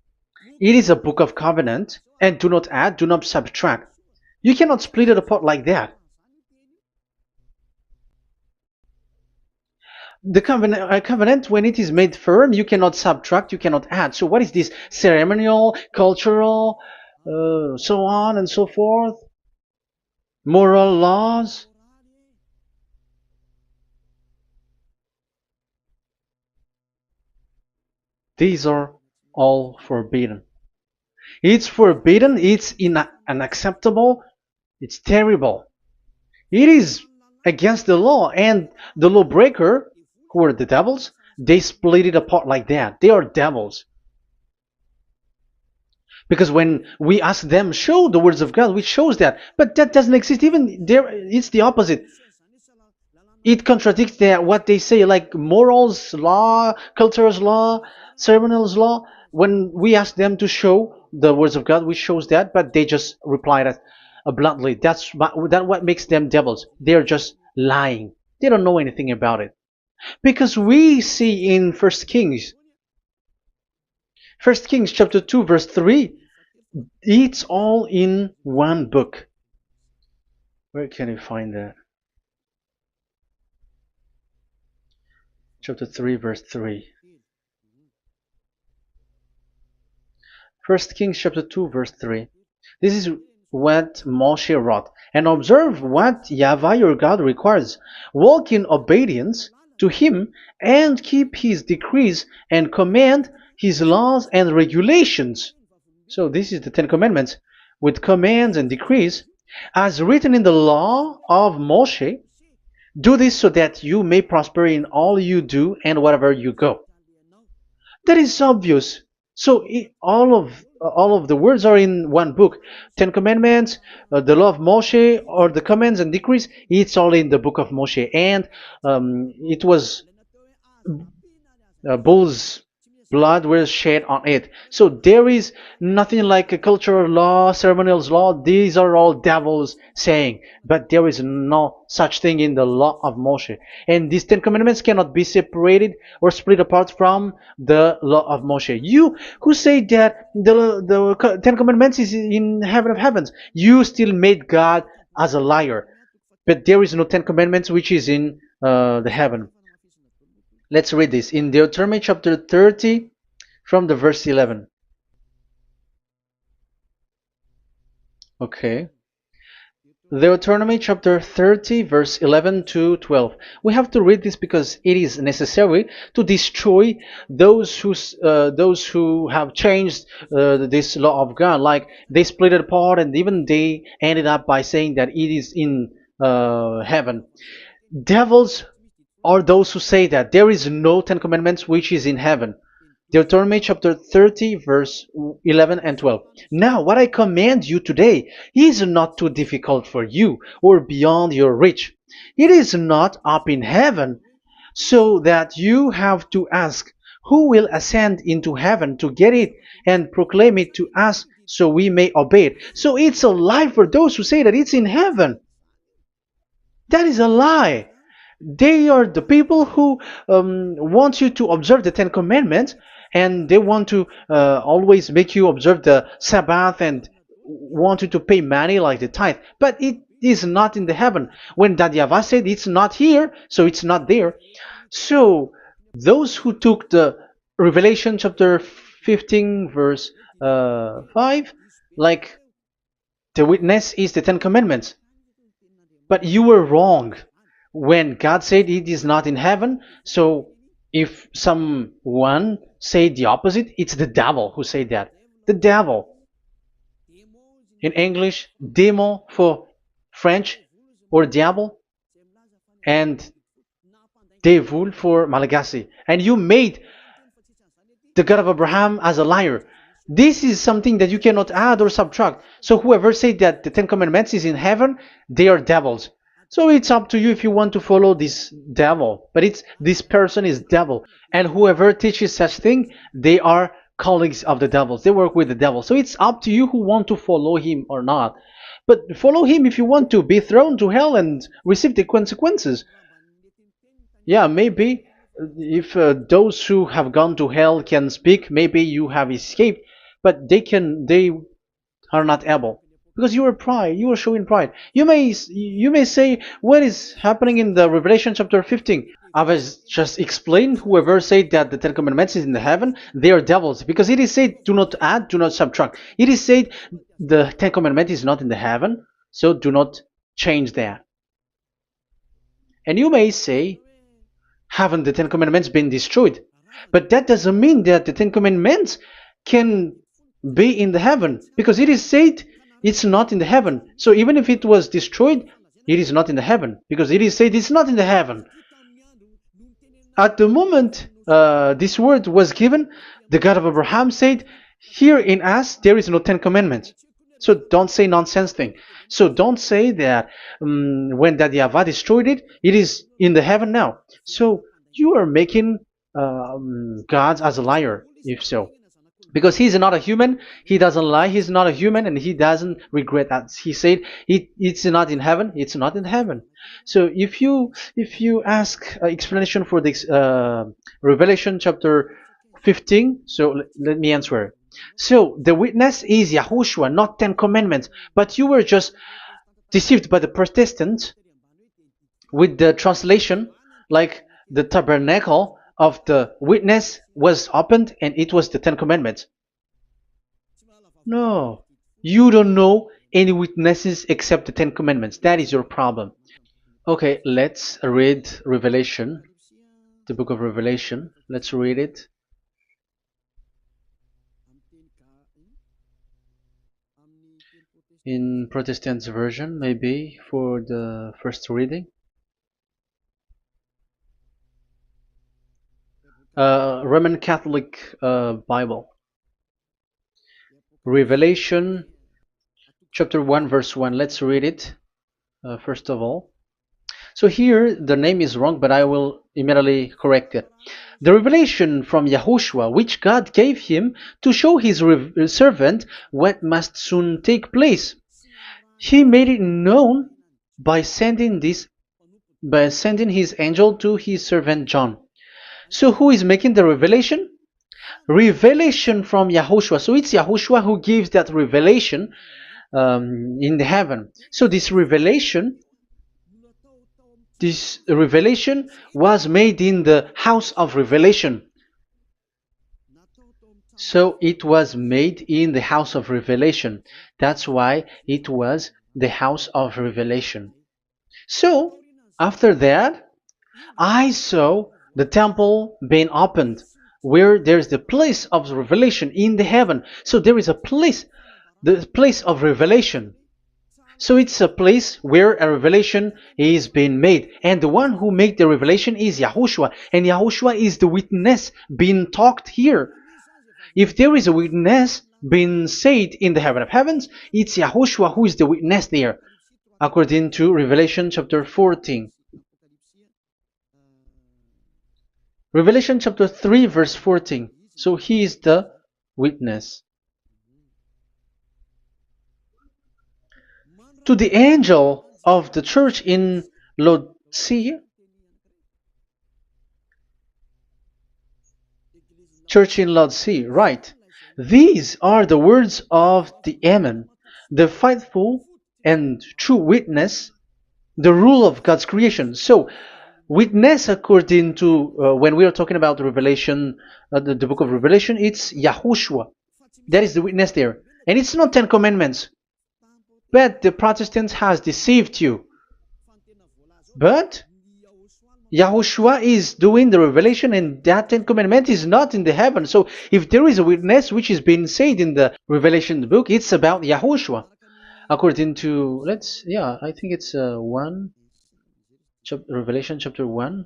it is a book of covenant, and do not add, do not subtract. You cannot split it apart like that. The covenant, when it is made firm, you cannot subtract, you cannot add. So what is this ceremonial, cultural, so on and so forth? Moral laws? These are all forbidden. It's forbidden, it's unacceptable, it's terrible. It is against the law, and the lawbreaker, who are the devils, they split it apart like that. They are devils. Because when we ask them, show the words of God, which shows that, but that doesn't exist. Even there, it's the opposite. It contradicts what they say, like morals law, cultural law, ceremonial law. When we ask them to show the words of God, which shows that, but they just reply that bluntly. That's what makes them devils. They're just lying. They don't know anything about it. Because we see in First Kings chapter 2 verse 3, it's all in one book. Where can you find that? Chapter 3 verse 3. First Kings chapter 2 verse 3. This is what Moshe wrote. And observe what YAHVAH your God requires. Walk in obedience to him and keep his decrees and command his laws and regulations. So this is the Ten Commandments with commands and decrees as written in the law of Moshe. Do this so that you may prosper in all you do and wherever you go. That is obvious. So all of the words are in one book. Ten Commandments, the law of Moshe, or the commands and decrees. It's all in the book of Moshe, and it was bull's blood was shed on it. So there is nothing like a cultural law, ceremonial law. These are all devils saying, but there is no such thing in the law of Moshe. And these Ten Commandments cannot be separated or split apart from the law of Moshe. You who say that the Ten Commandments is in heaven of heavens, you still made God as a liar. But there is no Ten Commandments which is in the heaven. Let's read this in Deuteronomy chapter 30 from the verse 11. Okay. Deuteronomy chapter 30 verse 11 to 12. We have to read this because it is necessary to destroy those who have changed this law of God. Like they split it apart, and even they ended up by saying that it is in heaven. Devils are those who say that there is no Ten Commandments which is in heaven. Deuteronomy chapter 30, verse 11 and 12. Now, what I command you today is not too difficult for you or beyond your reach. It is not up in heaven, so that you have to ask, who will ascend into heaven to get it and proclaim it to us so we may obey it? So it's a lie for those who say that it's in heaven. That is a lie. They are the people who want you to observe the Ten Commandments, and they want to always make you observe the Sabbath and want you to pay money like the tithe. But it is not in the heaven. When that YAHVAH said it's not here, so it's not there. So those who took the Revelation chapter 15 verse 5, like the witness is the Ten Commandments. But you were wrong when God said it is not in heaven. So if someone said the opposite, it's the devil who said that. The devil. In English, démon for French, or diable, and devil for Malagasy. And you made the God of Abraham as a liar. This is something that you cannot add or subtract. So whoever said that the Ten Commandments is in heaven, they are devils. So it's up to you if you want to follow this devil. But this person is devil. And whoever teaches such thing, they are colleagues of the devils. They work with the devil. So it's up to you who want to follow him or not. But follow him if you want to be thrown to hell and receive the consequences. Yeah, maybe if those who have gone to hell can speak, maybe you have escaped, but they are not able because you are showing pride. You may say, what is happening in the Revelation chapter 15? I was just explained, whoever said that the Ten Commandments is in the heaven, they are devils, because it is said, do not add, do not subtract. It is said the Ten Commandment is not in the heaven, so do not change that. And you may say, haven't the Ten Commandments been destroyed? But that doesn't mean that the Ten Commandments can be in the heaven, because it is said it's not in the heaven. So even if it was destroyed, it is not in the heaven, because it is said it's not in the heaven. At the moment this word was given, the God of Abraham said, here in us there is no Ten Commandments. So don't say nonsense thing. So don't say that when that YAHVAH destroyed it, it is in the heaven now. So you are making God as a liar, if so. Because he's not a human, he doesn't lie, he's not a human, and he doesn't regret that. He said it's not in heaven, it's not in heaven. So if you ask explanation for this Revelation chapter 15, so let me answer. So the witness is YAHOSHUAH, not Ten Commandments, but you were just deceived by the Protestants with the translation, like the tabernacle of the witness was opened and it was the Ten Commandments. No, you don't know any witnesses except the Ten Commandments. That is your problem. Okay, let's read Revelation, the book of Revelation. Let's read it. In Protestant version, maybe, for the first reading. Roman Catholic Bible. Revelation chapter 1 verse 1. Let's read it first of all. So here the name is wrong, but I will immediately correct it. The revelation from YAHOSHUAH, which God gave him to show his servant what must soon take place. He made it known by sending his angel to his servant John. So who is making the revelation? Revelation from YAHOSHUAH. So it's YAHOSHUAH who gives that revelation in the heaven. So this revelation was made in the house of revelation. So it was made in the house of revelation. That's why it was the house of revelation. So, after that, I saw the temple being opened, where there's the place of revelation in the heaven. So there is a place, the place of revelation. So it's a place where a revelation is being made. And the one who made the revelation is YAHOSHUAH. And YAHOSHUAH is the witness being talked here. If there is a witness being said in the heaven of heavens, it's YAHOSHUAH who is the witness there, according to Revelation chapter 14. Revelation chapter 3 verse 14. So he is the witness. To the angel of the church in Laodicea, church in Laodicea, right. These are the words of the Amen, the faithful and true witness, the rule of God's creation. So, witness according to when we are talking about the Revelation, the book of Revelation, it's YAHOSHUAH. That is the witness there. And it's not 10 Commandments. But the Protestants has deceived you. But YAHOSHUAH is doing the revelation, and that 10 Commandment is not in the heaven. So if there is a witness which is being said in the Revelation book, it's about YAHOSHUAH. According to, I think it's Revelation chapter 1,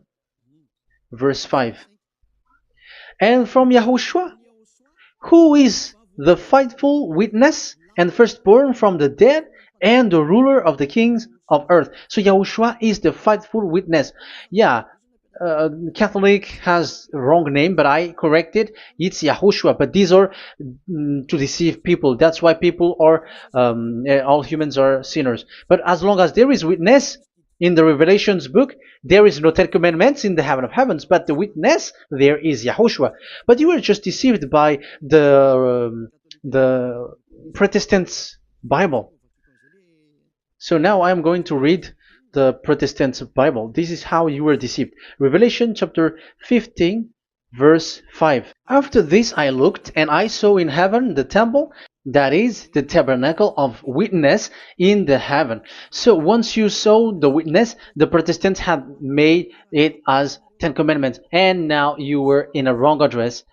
verse 5. And from YAHOSHUAH, who is the faithful witness and firstborn from the dead and the ruler of the kings of earth. So YAHOSHUAH is the faithful witness. Yeah, Catholic has wrong name, but I corrected. It's YAHOSHUAH. But these are to deceive people. That's why people are all humans are sinners. But as long as there is witness in the Revelations book, there is no 10 Commandments in the heaven of heavens, but the witness there is YAHOSHUAH. But you were just deceived by the Protestants' Bible. So now I am going to read the Protestants' Bible. This is how you were deceived. Revelation chapter 15, verse 5. After this I looked, and I saw in heaven the temple, that is the tabernacle of witness in the heaven. So once you saw the witness, the Protestants had made it as 10 Commandments, and now you were in a wrong address.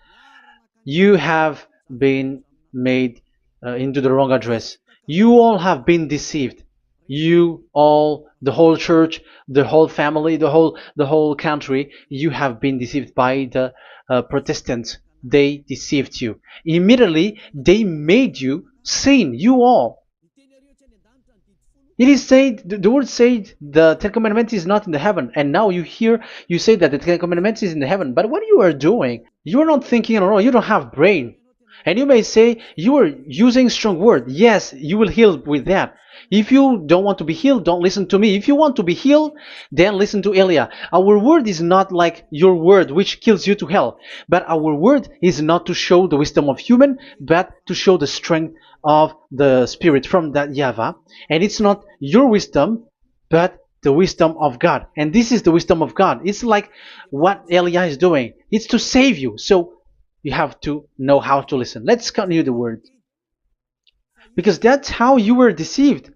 You have been made into the wrong address. You all have been deceived. You all, the whole church, the whole family, the whole country, you have been deceived by the Protestants. They deceived you. Immediately, they made you sin, you all. It is said, the word said, the 10 Commandments is not in the heaven. And now you say that the 10 Commandments is in the heaven. But what you are doing, you are not thinking at all. You don't have brain. And you may say, you are using strong word. Yes, you will heal with that. If you don't want to be healed, don't listen to me. If you want to be healed, then listen to Elia. Our word is not like your word, which kills you to hell. But our word is not to show the wisdom of human, but to show the strength of the Spirit from that YAHVAH. And it's not your wisdom, but the wisdom of God. And this is the wisdom of God. It's like what Elia is doing. It's to save you. So you have to know how to listen. Let's continue the word. Because that's how you were deceived.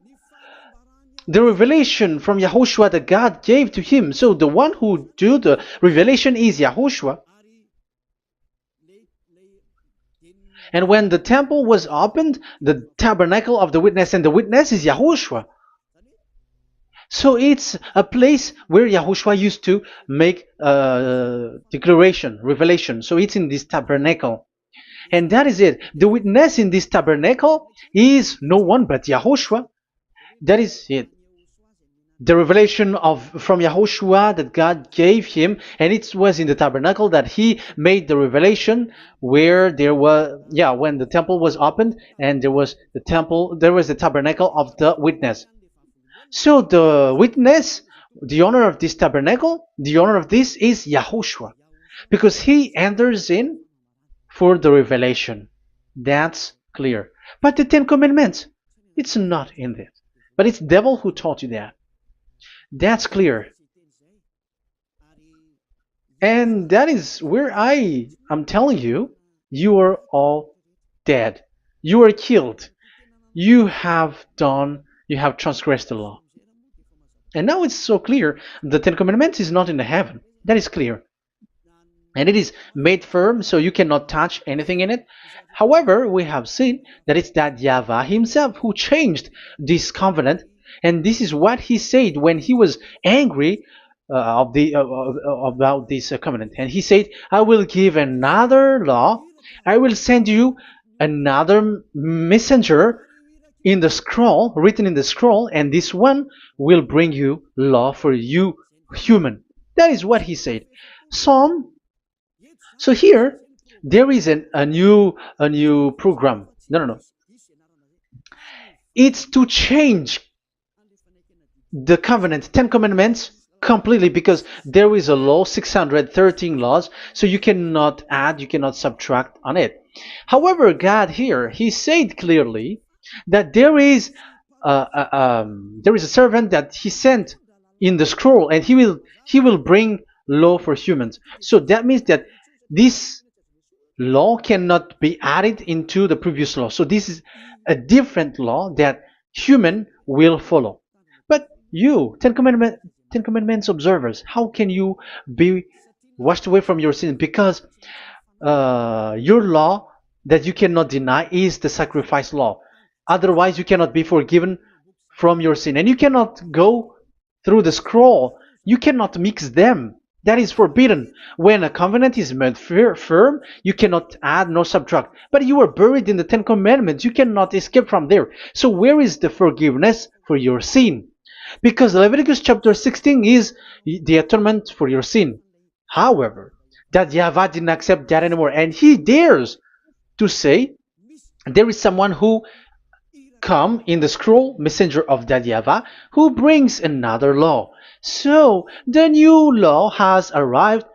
The revelation from YAHOSHUAH that God gave to him. So the one who do the revelation is YAHOSHUAH. And when the temple was opened, the tabernacle of the witness, and the witness is YAHOSHUAH. So it's a place where YAHOSHUAH used to make declaration, revelation. So it's in this tabernacle. And that is it. The witness in this tabernacle is no one but YAHOSHUAH. That is it. The revelation from YAHOSHUAH that God gave him, and it was in the tabernacle that he made the revelation, where there was, when the temple was opened, and there was the tabernacle of the witness. So the witness, the owner of this tabernacle, the owner of this is YAHOSHUAH, because he enters in for the revelation. That's clear. But the 10 Commandments, it's not in it. But it's devil who taught you that. That's clear. And that is where I'm telling you, you are all dead. You are killed. You have done You have transgressed the law. And now it's so clear. The Ten Commandments is not in the heaven. That is clear. And it is made firm, so you cannot touch anything in it. However, we have seen that it's that YAHVAH himself who changed this covenant, and this is what he said when he was angry about this covenant. And he said, "I will give another law. I will send you another messenger in the scroll, written in the scroll, and this one will bring you law for you, human." That is what he said. Psalm so here there is a new program. No. It's to change the covenant, Ten Commandments completely, because there is a law, 613 laws, so you cannot add, you cannot subtract on it. However, God here, He said clearly that there is a servant that He sent in the scroll, and He will bring law for humans. So that means that this law cannot be added into the previous law. So this is a different law that human will follow. But you, Ten Commandments observers, how can you be washed away from your sin? Because your law that you cannot deny is the sacrifice law. Otherwise, you cannot be forgiven from your sin. And you cannot go through the scroll. You cannot mix them. That is forbidden. When a covenant is made firm, you cannot add nor subtract. But you are buried in the Ten Commandments. You cannot escape from there. So where is the forgiveness for your sin? Because Leviticus chapter 16 is the atonement for your sin. However, that YAHVAH didn't accept that anymore. And he dares to say there is someone who come in the scroll, messenger of that YAHVAH, who brings another law. So the new law has arrived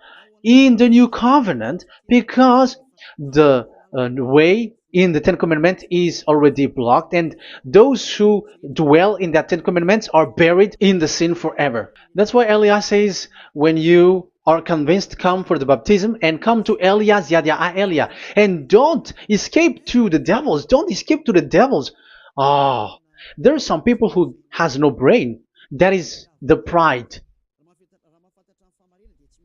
in the new covenant because the way in the Ten Commandments is already blocked, and those who dwell in that Ten Commandments are buried in the sin forever. That's why Elias says, when you are convinced, come for the baptism and come to Elias, Yada Elia, and don't escape to the devils. Don't escape to the devils. Ah, there are some people who has no brain. That is the pride.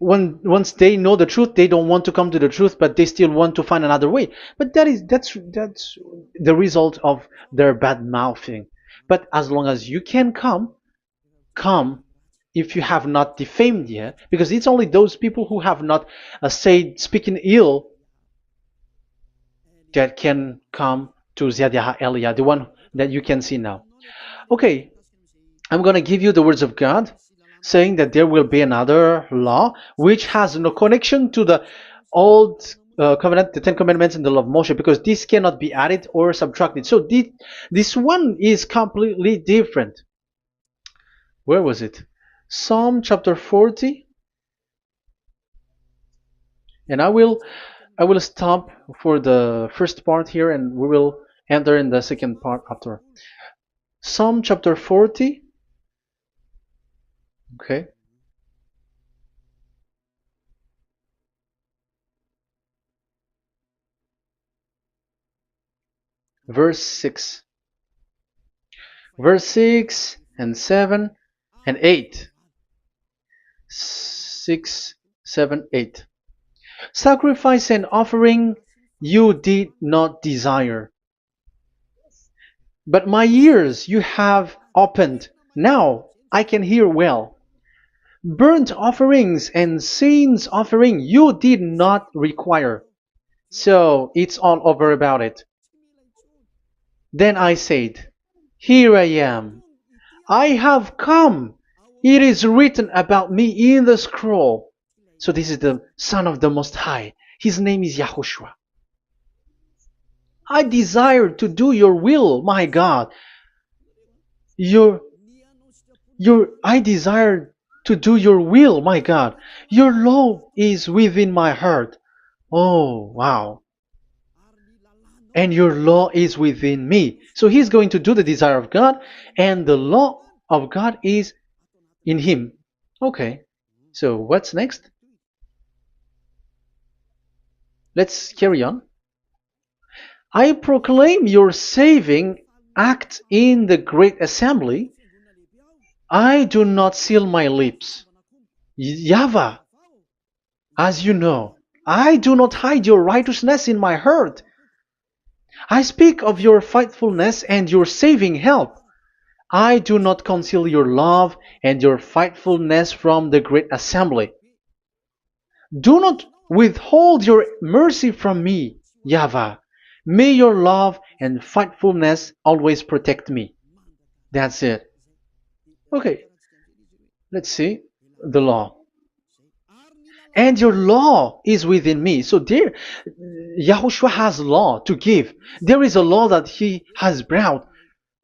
Once they know the truth, they don't want to come to the truth, but they still want to find another way. But that's the result of their bad mouthing. But as long as you can come if you have not defamed yet, because it's only those people who have not said speaking ill that can come to Ziyadah Elia, the one that you can see now. Okay, I'm going to give you the words of God saying that there will be another law which has no connection to the old covenant, the Ten Commandments and the law of Moshe, because this cannot be added or subtracted. So this one is completely different. Where was it? Psalm chapter 40. And I will stop for the first part here, and we will enter in the second part after. Psalm chapter 40. Okay. Verse 6. Verse 6 and 7 and 8. 6, 7, 8. Sacrifice and offering you did not desire, but my ears you have opened. Now I can hear well. Burnt offerings and sins offering you did not require. So it's all over about it. Then I said, here I am. I have come. It is written about me in the scroll. So this is the Son of the Most High. His name is YAHOSHUAH. I desire to do your will, my God. I desire to do your will, my God. Your law is within my heart. Oh, wow. And your law is within me. So he's going to do the desire of God, and the law of God is in him. Okay. So what's next? Let's carry on. I proclaim your saving act in the great assembly, I do not seal my lips. YAHVAH, as you know, I do not hide your righteousness in my heart. I speak of your faithfulness and your saving help. I do not conceal your love and your faithfulness from the great assembly. Do not withhold your mercy from me, YAHVAH. May your love and faithfulness always protect me. That's it. Okay, let's see the law. And your law is within me. So there, Yahushua has law to give. There is a law that he has brought.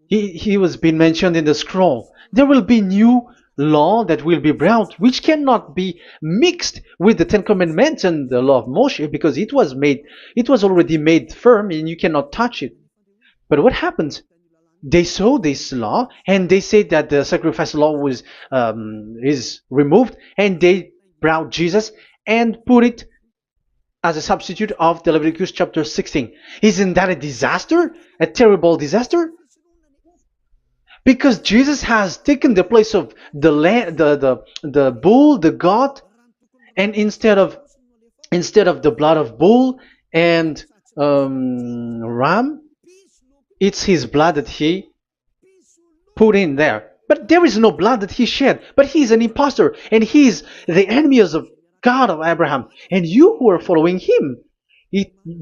He was being mentioned in the scroll. There will be new law that will be brought, which cannot be mixed with the Ten Commandments and the law of Moshe, because it was already made firm, and you cannot touch it. But what happens? They saw this law, and they said that the sacrifice law was is removed, and they brought Jesus and put it as a substitute of the Leviticus chapter 16. Isn't that a disaster? A terrible disaster? Because Jesus has taken the place of the bull, the goat, and instead of the blood of bull and ram, it's his blood that he put in there. But there is no blood that he shed. But he is an impostor, and he is the enemy of God of Abraham. And you who are following him,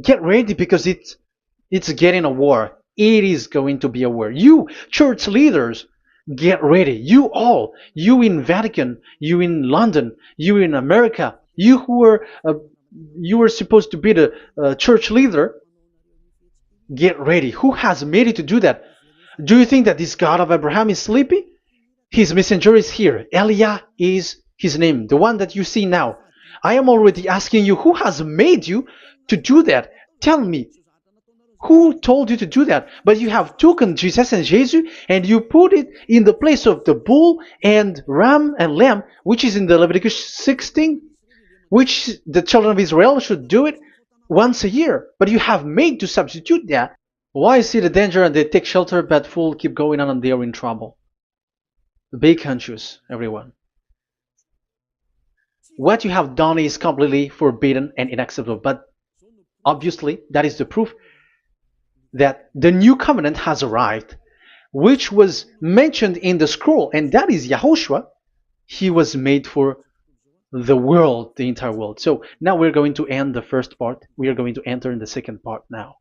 get ready, because it's getting a war. It is going to be a war. You church leaders, get ready. You all, you in Vatican, you in London, you in America, you who are supposed to be the church leader, get ready. Who has made it to do that? Do you think that this God of Abraham is sleepy? His messenger is here. Eliah is his name, the one that you see now. I am already asking you, who has made you to do that? Tell me, who told you to do that? But you have taken Jesus and Jesus, and you put it in the place of the bull and ram and lamb, which is in the Leviticus 16, which the children of Israel should do it once a year. But you have made to substitute that. Why see the danger and they take shelter, but fool keep going on and they are in trouble? Be conscious, everyone. What you have done is completely forbidden and unacceptable. But obviously, that is the proof that the new covenant has arrived, which was mentioned in the scroll, and that is YAHOSHUAH. He was made for the world, the entire world. So now we're going to end the first part. We are going to enter in the second part now.